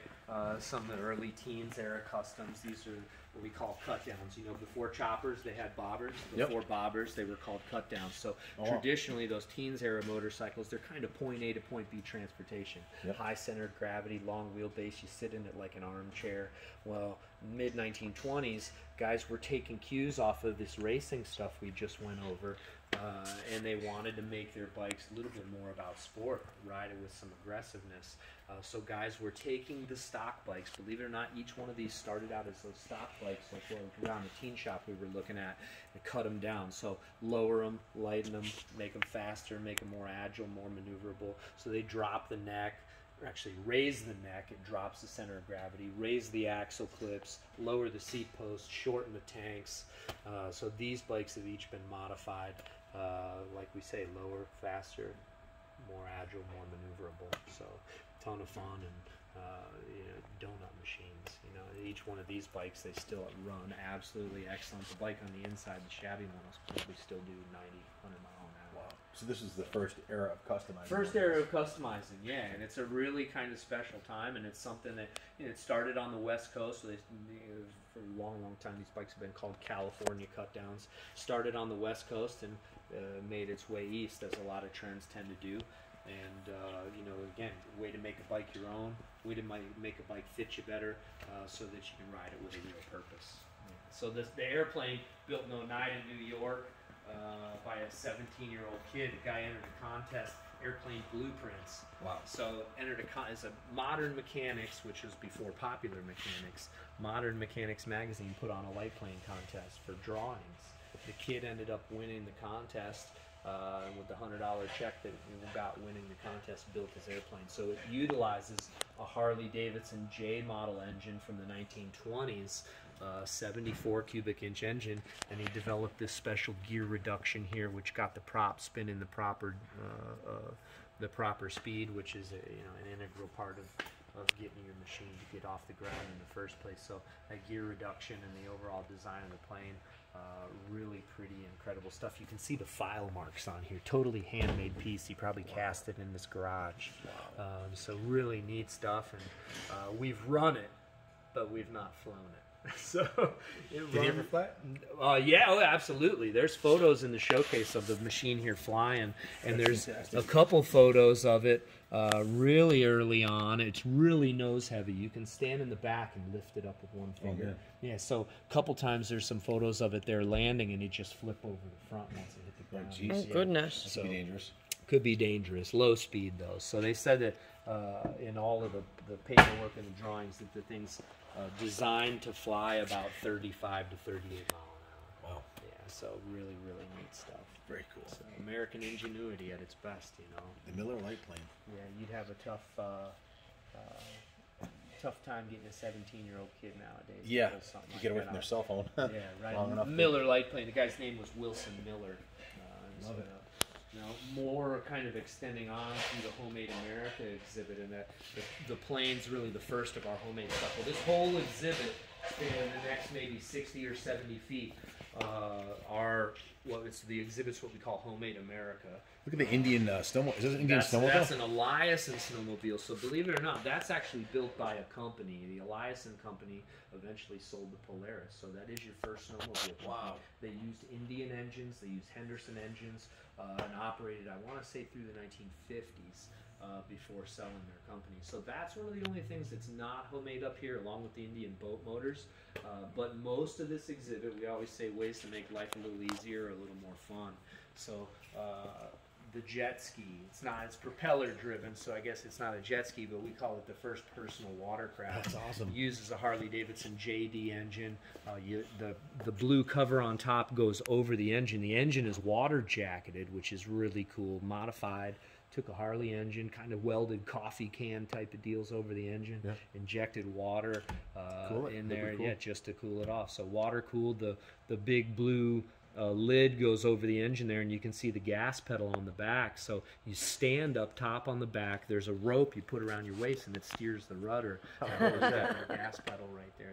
some of the early teens era customs, these are what we call cut downs. Before choppers, they had bobbers. Before bobbers, they were called cut downs. So traditionally, those teens era motorcycles, they're kind of point A to point B transportation. High centered gravity, long wheelbase, you sit in it like an armchair. Well, mid 1920s, guys were taking cues off of this racing stuff we just went over, and they wanted to make their bikes a little bit more about sport, ride it with some aggressiveness. So guys were taking the stock bikes. Believe it or not, each one of these started out as those stock bikes, like around the teen shop we were looking at, and cut them down. So lower them, lighten them, make them faster, make them more agile, more maneuverable. So they drop the neck, or actually raise the neck, it drops the center of gravity, raise the axle clips, lower the seat post, shorten the tanks. So these bikes have each been modified, like we say, lower, faster, more agile, more maneuverable. So ton of fun, and donut machines. Each one of these bikes, they still run absolutely excellent. The bike on the inside, the shabby one, will probably still do 90, 100 mile an hour. Wow. So this is the first era of customizing. First era of customizing, yeah, and it's a really kind of special time, and it's something that it started on the West Coast. So for a long time, these bikes have been called California cut downs. Started on the West Coast and made its way east, as a lot of trends tend to do. And again, way to make a bike your own, way to make a bike fit you better, so that you can ride it with a real purpose. So the airplane built in 09 in New York by a 17-year-old kid. The guy entered a contest, Airplane Blueprints. Wow. So entered as a Modern Mechanics, which was before Popular Mechanics. Modern Mechanics magazine put on a light plane contest for drawings. The kid ended up winning the contest. With the $100 check that he got winning the contest, built his airplane. So it utilizes a Harley-Davidson J model engine from the 1920s, 74 cubic inch engine, and he developed this special gear reduction here, which got the prop spin in the proper speed, which is an integral part of getting your machine to get off the ground in the first place. So that gear reduction and the overall design of the plane, really pretty incredible stuff. You can see the file marks on here. Totally handmade piece. He probably cast it in this garage. So really neat stuff, and we've run it, but we've not flown it. So did he ever fly? Yeah, absolutely. There's photos in the showcase of the machine here flying, and there's a couple photos of it really early on. It's really nose heavy. You can stand in the back and lift it up with one finger. Yeah, so a couple times there's some photos of it there landing, and it just flip over the front once it hit the Oh, down. geez. Oh, Yeah. goodness. That could be dangerous. Could be dangerous. Low speed though. So they said that in all of the paperwork and the drawings that the thing's designed to fly about 35 to 38 mile an hour. Wow. Yeah. So really, really neat stuff. Very cool. So American ingenuity at its best, you know. The Miller light plane. Yeah, you'd have a tough time getting a 17-year-old kid nowadays. Yeah, to pull something you like get away that from their off. cell phone. Yeah, right. Long enough. Miller light plane. The guy's name was Wilson Miller. Love it. Now, more kind of extending on through the Homemade America exhibit, and that the plane's really the first of our homemade stuff. Well, this whole exhibit, spanning the next maybe 60 or 70 feet, it's the exhibit's what we call Homemade America. Look at the Indian snowmobile. Is this an Indian snowmobile? That's an Eliason snowmobile. So believe it or not, that's actually built by a company. The Eliason company eventually sold the Polaris. So that is your first snowmobile company. Wow. They used Indian engines. They used Henderson engines and operated, I want to say, through the 1950s before selling their company. So that's one of the only things that's not homemade up here, along with the Indian boat motors. But most of this exhibit, we always say ways to make life a little easier, a little more fun. So the jet ski, it's propeller driven, so I guess it's not a jet ski, but we call it the first personal watercraft. That's awesome. It uses a Harley-Davidson JD engine. The blue cover on top goes over the engine. The engine is water jacketed, which is really cool, modified. Took a Harley engine, kind of welded coffee can type of deals over the engine, injected water in there, cool. Just to cool it off. So water cooled. The big blue lid goes over the engine there, and you can see the gas pedal on the back. So you stand up top on the back. There's a rope you put around your waist, and it steers the rudder. There's that gas pedal right there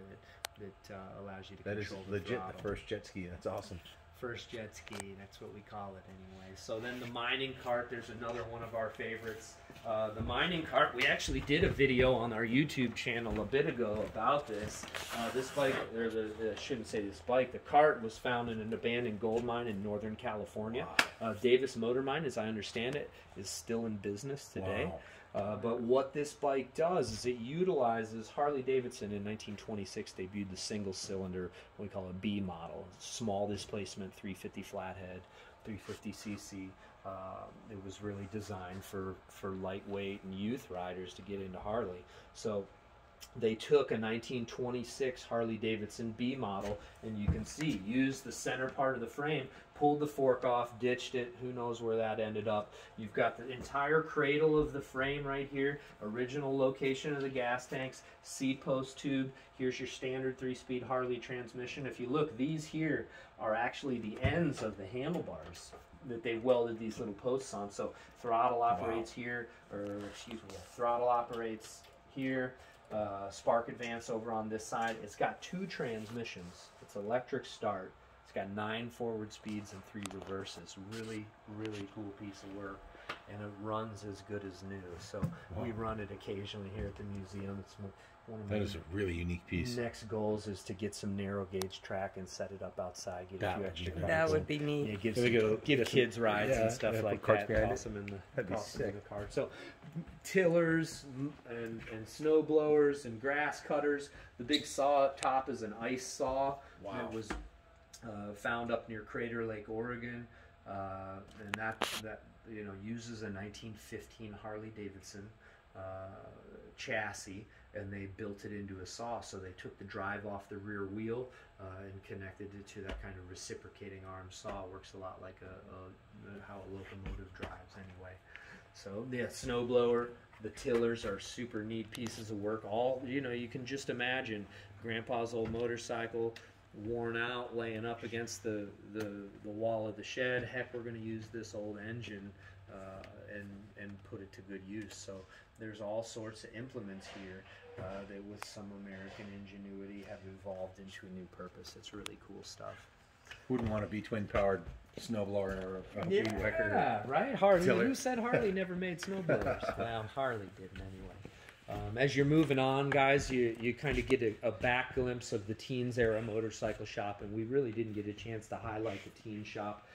that allows you to control the legit throttle. the first jet ski. That's awesome. First jet ski, that's what we call it anyway. So then the mining cart, there's another one of our favorites. The mining cart, we actually did a video on our YouTube channel a bit ago about this. This bike, I shouldn't say this bike, the cart was found in an abandoned gold mine in Northern California. Wow. Davis Motor Mine, as I understand it, is still in business today. Wow. But what this bike does is it utilizes Harley-Davidson in 1926 debuted the single-cylinder, what we call a B model, small displacement, 350 flathead, 350cc. It was really designed for lightweight and youth riders to get into Harley. So they took a 1926 Harley-Davidson B model, and you can see, used the center part of the frame, pulled the fork off, ditched it, who knows where that ended up. You've got the entire cradle of the frame right here, original location of the gas tanks, seat post tube. Here's your standard 3-speed Harley transmission. If you look, these here are actually the ends of the handlebars that they welded these little posts on. So throttle operates here, or excuse me, throttle operates here. Spark advance over on this side. It's got 2 transmissions. It's electric start. It's got 9 forward speeds and 3 reverses. Really, really cool piece of work, and it runs as good as new. So we run it occasionally here at the museum. It's one of That is a really unique piece. next goals is to get some narrow gauge track and set it up outside. Get a few extra cars. That would be neat. Yeah, give kids rides and stuff like that. Toss them in the car. So tillers and snow blowers and grass cutters. The big saw up top is an ice saw. Wow. It was found up near Crater Lake, Oregon, and that uses a 1915 Harley-Davidson chassis, and they built it into a saw. So they took the drive off the rear wheel and connected it to that kind of reciprocating arm saw. It works a lot like how a locomotive drives anyway. So yeah, snowblower, the tillers are super neat pieces of work. All, you can just imagine Grandpa's old motorcycle, worn out, laying up against the wall of the shed. Heck, we're going to use this old engine and put it to good use. So there's all sorts of implements here that, with some American ingenuity, have evolved into a new purpose. It's really cool stuff. Wouldn't want to be twin-powered snowblower or a weed whacker. Yeah, right. Harley. Tiller. Who said Harley never made snowblowers? Well, Harley didn't anyway. As you're moving on, guys, you kind of get a back glimpse of the teens era motorcycle shop, and we really didn't get a chance to highlight the teen shop.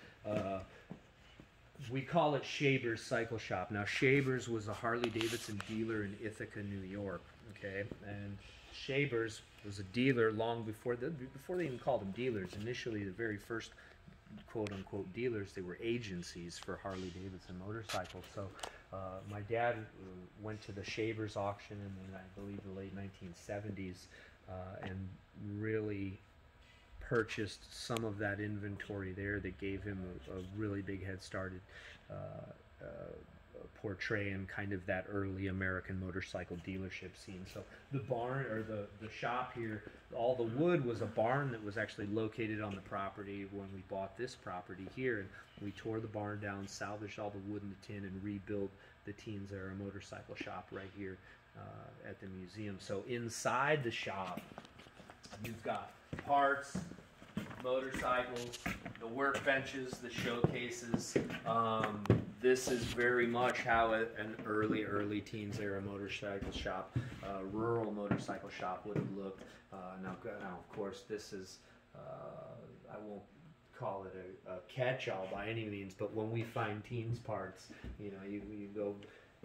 We call it Shaber's Cycle Shop. Now, Shaber's was a Harley-Davidson dealer in Ithaca, New York. Okay, and Shaber's was a dealer long before they even called them dealers. Initially, the very first quote-unquote dealers, they were agencies for Harley-Davidson motorcycles. So my dad went to the Shavers auction in, I believe, the late 1970s and really purchased some of that inventory there that gave him a really big head start at portraying kind of that early American motorcycle dealership scene. So the barn, or the shop here, all the wood was a barn that was actually located on the property when we bought this property here, and we tore the barn down, salvaged all the wood and the tin, and rebuilt the Teens Era motorcycle shop right here at the museum. So inside the shop, you've got parts, motorcycles, the workbenches, the showcases. This is very much how an early Teens Era motorcycle shop, rural motorcycle shop would have looked. Now, of course, this is, I won't call it a catch-all by any means, but when we find teens parts, you know, you go,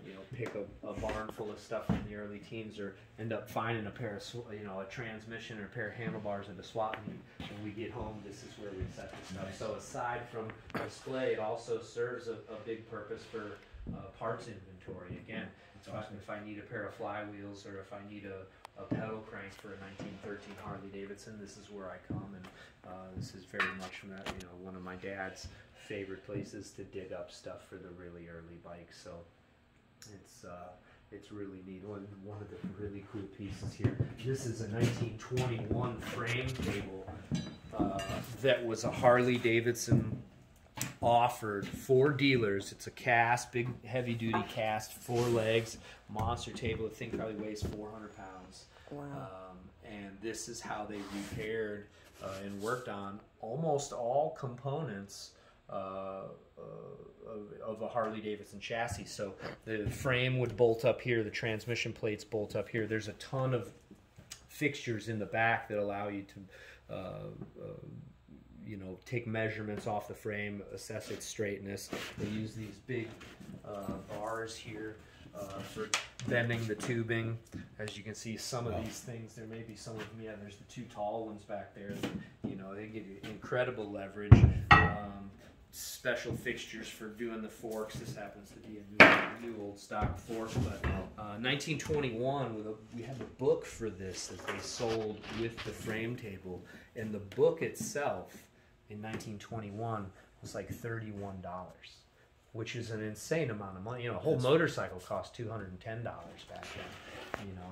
you know, pick a barn full of stuff from the early teens, or end up finding a pair of, you know, a transmission or a pair of handlebars at a swap meet. When we get home, this is where we set the stuff. So aside from display, it also serves a big purpose for parts inventory. Again, if I need a pair of flywheels, or if I need a pedal crank for a 1913 Harley-Davidson, this is where I come, and this is very much, you know, one of my dad's favorite places to dig up stuff for the really early bikes. So it's really neat. One of the really cool pieces here. This is a 1921 frame table that was a Harley-Davidson offered for dealers. It's a cast, big heavy-duty cast, 4 legs, monster table. The thing probably weighs 400 pounds. Wow. And this is how they repaired and worked on almost all components of a Harley-Davidson chassis. So the frame would bolt up here, the transmission plates bolt up here. There's a ton of fixtures in the back that allow you to you know, take measurements off the frame, assess its straightness. They use these big bars here for bending the tubing. As you can see, some of these things, there may be some of them, yeah, there's the 2 tall ones back there. You know, they give you incredible leverage. Special fixtures for doing the forks. This happens to be a new old stock fork, but 1921, we have a book for this that they sold with the frame table, and the book itself in 1921 was like $31, which is an insane amount of money. You know, a whole motorcycle cost $210 back then. You know,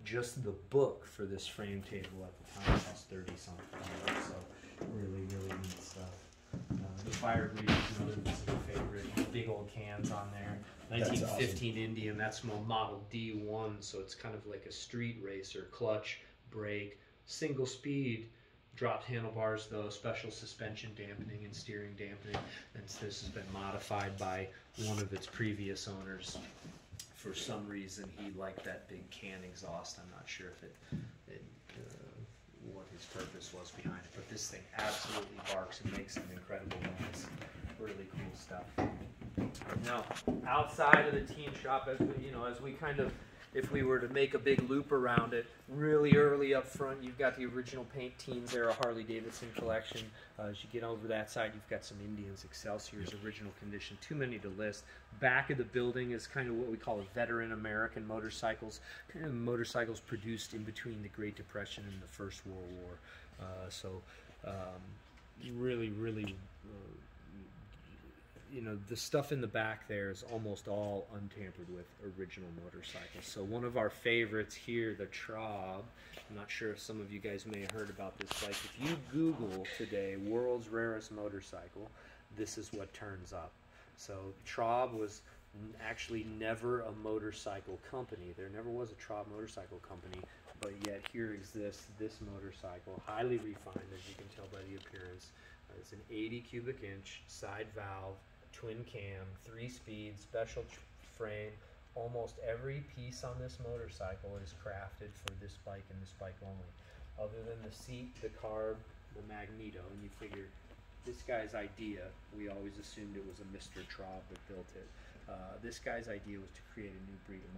just the book for this frame table at the time cost 30-something. So really neat stuff. The fire grease is another favorite. Big old cans on there. 1915 awesome. Indian, that's model D1, so it's kind of like a street racer. Clutch, brake, single speed, dropped handlebars though, special suspension dampening and steering dampening. And this has been modified by one of its previous owners. For some reason, he liked that big can exhaust. I'm not sure if what his purpose was behind it, but this thing absolutely barks and makes an incredible noise. Really cool stuff. Now, outside of the teen shop, as we kind of, if we were to make a big loop around it, really early up front, you've got the original paint Teens Era Harley-Davidson collection. As you get over that side, you've got some Indians, Excelsiors, original condition, too many to list. Back of the building is kind of what we call a veteran American motorcycles, kind of motorcycles produced in between the Great Depression and the First World War. Really, you know, the stuff in the back there is almost all untampered with original motorcycles. So one of our favorites here, the Traub. I'm not sure if some of you guys may have heard about this bike. If you Google today, world's rarest motorcycle, this is what turns up. So Traub was actually never a motorcycle company. There never was a Traub motorcycle company, but yet here exists this motorcycle, highly refined, as you can tell by the appearance. It's an 80 cubic inch side valve, twin cam, 3-speed, special frame. Almost every piece on this motorcycle is crafted for this bike and this bike only. Other than the seat, the carb, the magneto, and you figure this guy's idea, we always assumed it was a Mr. Traub that built it. This guy's idea was to create a new breed of